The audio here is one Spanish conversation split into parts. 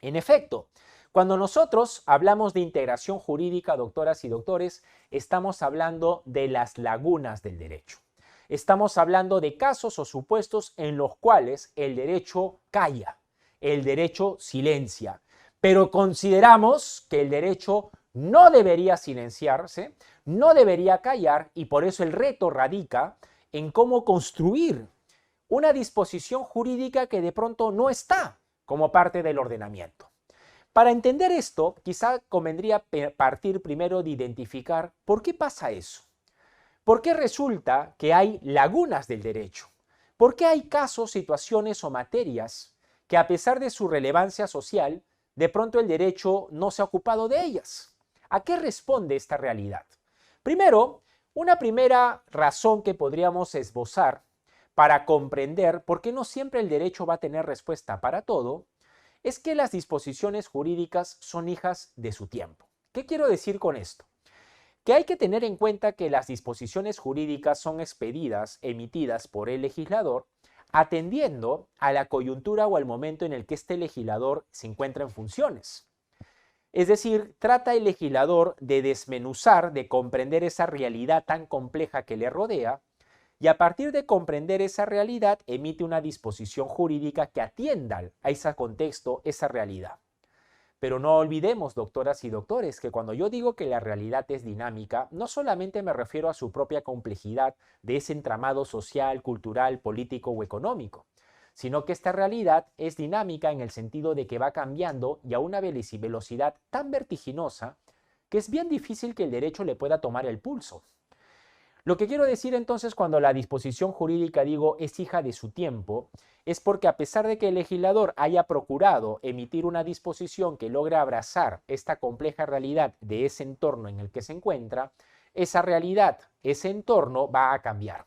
En efecto, cuando nosotros hablamos de integración jurídica, doctoras y doctores, estamos hablando de las lagunas del derecho. Estamos hablando de casos o supuestos en los cuales el derecho calla, el derecho silencia, pero consideramos que el derecho no debería silenciarse, no debería callar, y por eso el reto radica en cómo construir una disposición jurídica que de pronto no está como parte del ordenamiento. Para entender esto, quizá convendría partir primero de identificar por qué pasa eso. ¿Por qué resulta que hay lagunas del derecho? ¿Por qué hay casos, situaciones o materias que a pesar de su relevancia social, de pronto el derecho no se ha ocupado de ellas? ¿A qué responde esta realidad? Primero, una primera razón que podríamos esbozar para comprender por qué no siempre el derecho va a tener respuesta para todo es que las disposiciones jurídicas son hijas de su tiempo. ¿Qué quiero decir con esto? Que hay que tener en cuenta que las disposiciones jurídicas son expedidas, emitidas por el legislador, atendiendo a la coyuntura o al momento en el que este legislador se encuentra en funciones. Es decir, trata el legislador de desmenuzar, de comprender esa realidad tan compleja que le rodea, y a partir de comprender esa realidad emite una disposición jurídica que atienda a ese contexto, esa realidad. Pero no olvidemos, doctoras y doctores, que cuando yo digo que la realidad es dinámica, no solamente me refiero a su propia complejidad de ese entramado social, cultural, político o económico, sino que esta realidad es dinámica en el sentido de que va cambiando y a una velocidad tan vertiginosa que es bien difícil que el derecho le pueda tomar el pulso. Lo que quiero decir entonces cuando la disposición jurídica digo es hija de su tiempo, es porque a pesar de que el legislador haya procurado emitir una disposición que logre abrazar esta compleja realidad de ese entorno en el que se encuentra, esa realidad, ese entorno va a cambiar.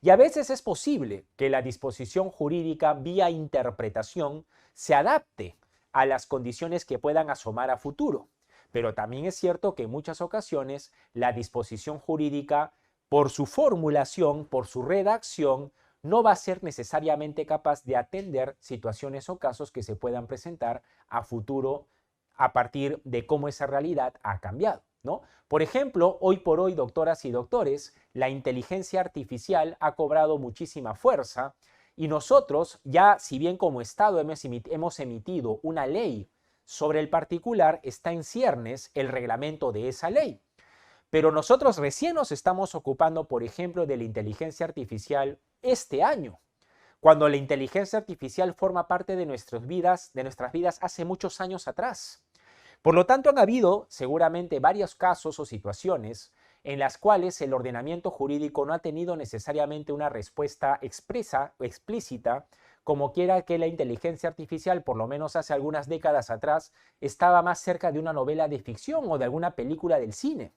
Y a veces es posible que la disposición jurídica vía interpretación se adapte a las condiciones que puedan asomar a futuro. Pero también es cierto que en muchas ocasiones la disposición jurídica, por su formulación, por su redacción, no va a ser necesariamente capaz de atender situaciones o casos que se puedan presentar a futuro a partir de cómo esa realidad ha cambiado, ¿no? Por ejemplo, hoy por hoy, doctoras y doctores, la inteligencia artificial ha cobrado muchísima fuerza y nosotros ya, si bien como Estado hemos emitido una ley sobre el particular, está en ciernes el reglamento de esa ley. Pero nosotros recién nos estamos ocupando, por ejemplo, de la inteligencia artificial este año, cuando la inteligencia artificial forma parte de nuestras vidas hace muchos años atrás. Por lo tanto, han habido seguramente varios casos o situaciones en las cuales el ordenamiento jurídico no ha tenido necesariamente una respuesta expresa o explícita, como quiera que la inteligencia artificial, por lo menos hace algunas décadas atrás, estaba más cerca de una novela de ficción o de alguna película del cine.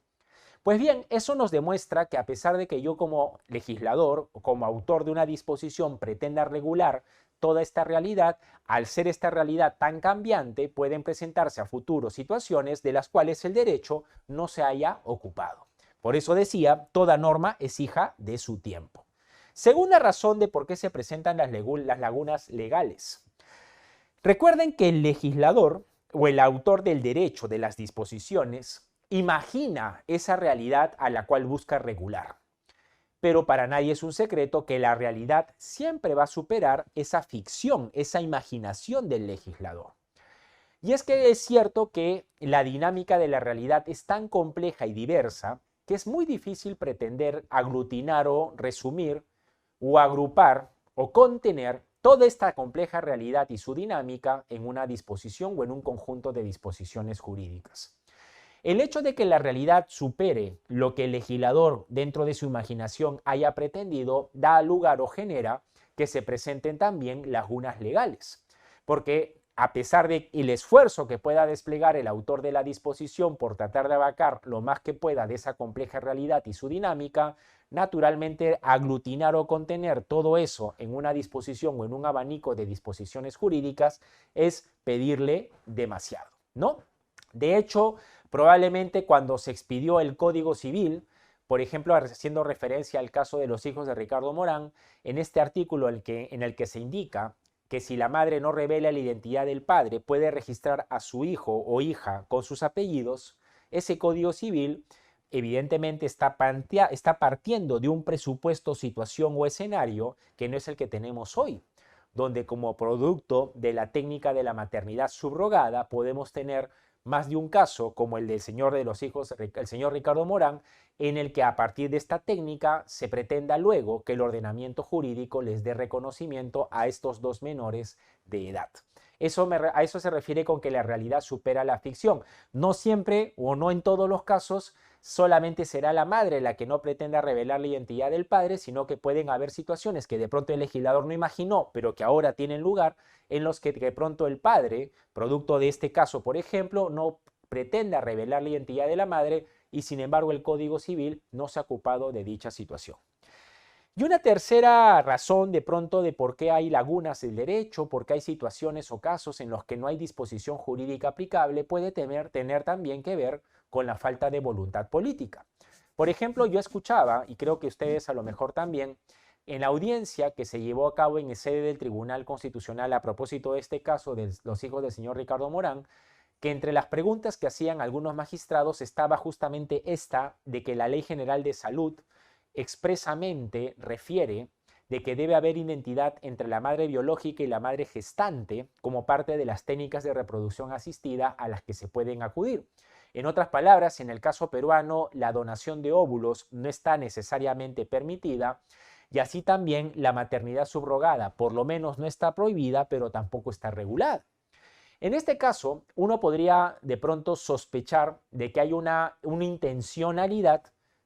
Pues bien, eso nos demuestra que a pesar de que yo como legislador o como autor de una disposición pretenda regular toda esta realidad, al ser esta realidad tan cambiante, pueden presentarse a futuro situaciones de las cuales el derecho no se haya ocupado. Por eso decía, toda norma es hija de su tiempo. Segunda razón de por qué se presentan las lagunas legales. Recuerden que el legislador o el autor del derecho de las disposiciones imagina esa realidad a la cual busca regular. Pero para nadie es un secreto que la realidad siempre va a superar esa ficción, esa imaginación del legislador. Y es que es cierto que la dinámica de la realidad es tan compleja y diversa que es muy difícil pretender aglutinar o resumir o agrupar o contener toda esta compleja realidad y su dinámica en una disposición o en un conjunto de disposiciones jurídicas. El hecho de que la realidad supere lo que el legislador dentro de su imaginación haya pretendido da lugar o genera que se presenten también lagunas legales, porque a pesar del esfuerzo que pueda desplegar el autor de la disposición por tratar de abarcar lo más que pueda de esa compleja realidad y su dinámica, naturalmente aglutinar o contener todo eso en una disposición o en un abanico de disposiciones jurídicas es pedirle demasiado, ¿no? De hecho, probablemente cuando se expidió el Código Civil, por ejemplo, haciendo referencia al caso de los hijos de Ricardo Morán, en este artículo en el que se indica que si la madre no revela la identidad del padre, puede registrar a su hijo o hija con sus apellidos, ese Código Civil evidentemente está partiendo de un presupuesto, situación o escenario que no es el que tenemos hoy, donde como producto de la técnica de la maternidad subrogada podemos tener más de un caso, como el del señor de los hijos, el señor Ricardo Morán, en el que a partir de esta técnica se pretenda luego que el ordenamiento jurídico les dé reconocimiento a estos dos menores de edad. A eso se refiere con que la realidad supera la ficción. No siempre o no en todos los casos solamente será la madre la que no pretenda revelar la identidad del padre, sino que pueden haber situaciones que de pronto el legislador no imaginó, pero que ahora tienen lugar, en los que de pronto el padre, producto de este caso, por ejemplo, no pretenda revelar la identidad de la madre y sin embargo el Código Civil no se ha ocupado de dicha situación. Y una tercera razón de pronto de por qué hay lagunas del derecho, por qué hay situaciones o casos en los que no hay disposición jurídica aplicable, puede tener también que ver con la falta de voluntad política. Por ejemplo, yo escuchaba, y creo que ustedes a lo mejor también, en la audiencia que se llevó a cabo en el sede del Tribunal Constitucional a propósito de este caso de los hijos del señor Ricardo Morán, que entre las preguntas que hacían algunos magistrados estaba justamente esta de que la Ley General de Salud expresamente refiere de que debe haber identidad entre la madre biológica y la madre gestante como parte de las técnicas de reproducción asistida a las que se pueden acudir. En otras palabras, en el caso peruano, la donación de óvulos no está necesariamente permitida y así también la maternidad subrogada, por lo menos no está prohibida, pero tampoco está regulada. En este caso, uno podría de pronto sospechar de que hay una intencionalidad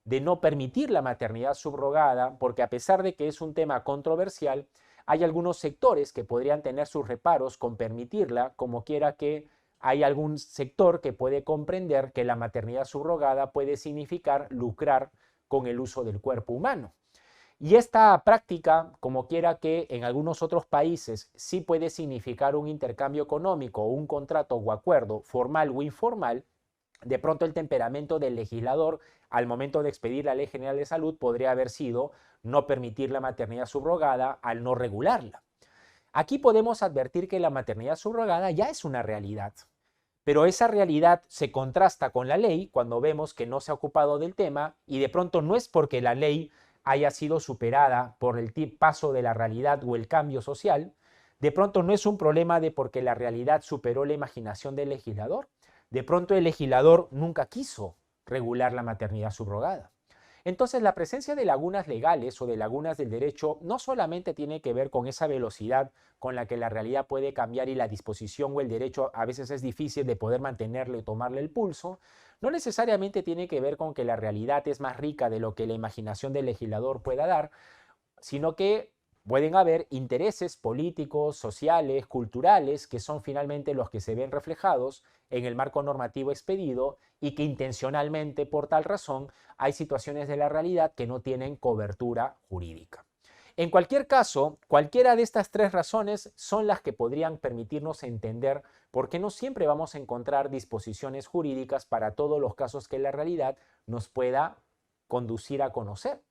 de no permitir la maternidad subrogada, porque a pesar de que es un tema controversial, hay algunos sectores que podrían tener sus reparos con permitirla, como quiera que hay algún sector que puede comprender que la maternidad subrogada puede significar lucrar con el uso del cuerpo humano. Y esta práctica, como quiera que en algunos otros países sí puede significar un intercambio económico o un contrato o acuerdo formal o informal, de pronto el temperamento del legislador al momento de expedir la Ley General de Salud podría haber sido no permitir la maternidad subrogada al no regularla. Aquí podemos advertir que la maternidad subrogada ya es una realidad, pero esa realidad se contrasta con la ley cuando vemos que no se ha ocupado del tema y de pronto no es porque la ley haya sido superada por el paso de la realidad o el cambio social, de pronto no es un problema de porque la realidad superó la imaginación del legislador. De pronto el legislador nunca quiso regular la maternidad subrogada. Entonces la presencia de lagunas legales o de lagunas del derecho no solamente tiene que ver con esa velocidad con la que la realidad puede cambiar y la disposición o el derecho a veces es difícil de poder mantenerle o tomarle el pulso, no necesariamente tiene que ver con que la realidad es más rica de lo que la imaginación del legislador pueda dar, sino que pueden haber intereses políticos, sociales, culturales, que son finalmente los que se ven reflejados en el marco normativo expedido y que intencionalmente, por tal razón, hay situaciones de la realidad que no tienen cobertura jurídica. En cualquier caso, cualquiera de estas tres razones son las que podrían permitirnos entender por qué no siempre vamos a encontrar disposiciones jurídicas para todos los casos que la realidad nos pueda conducir a conocer.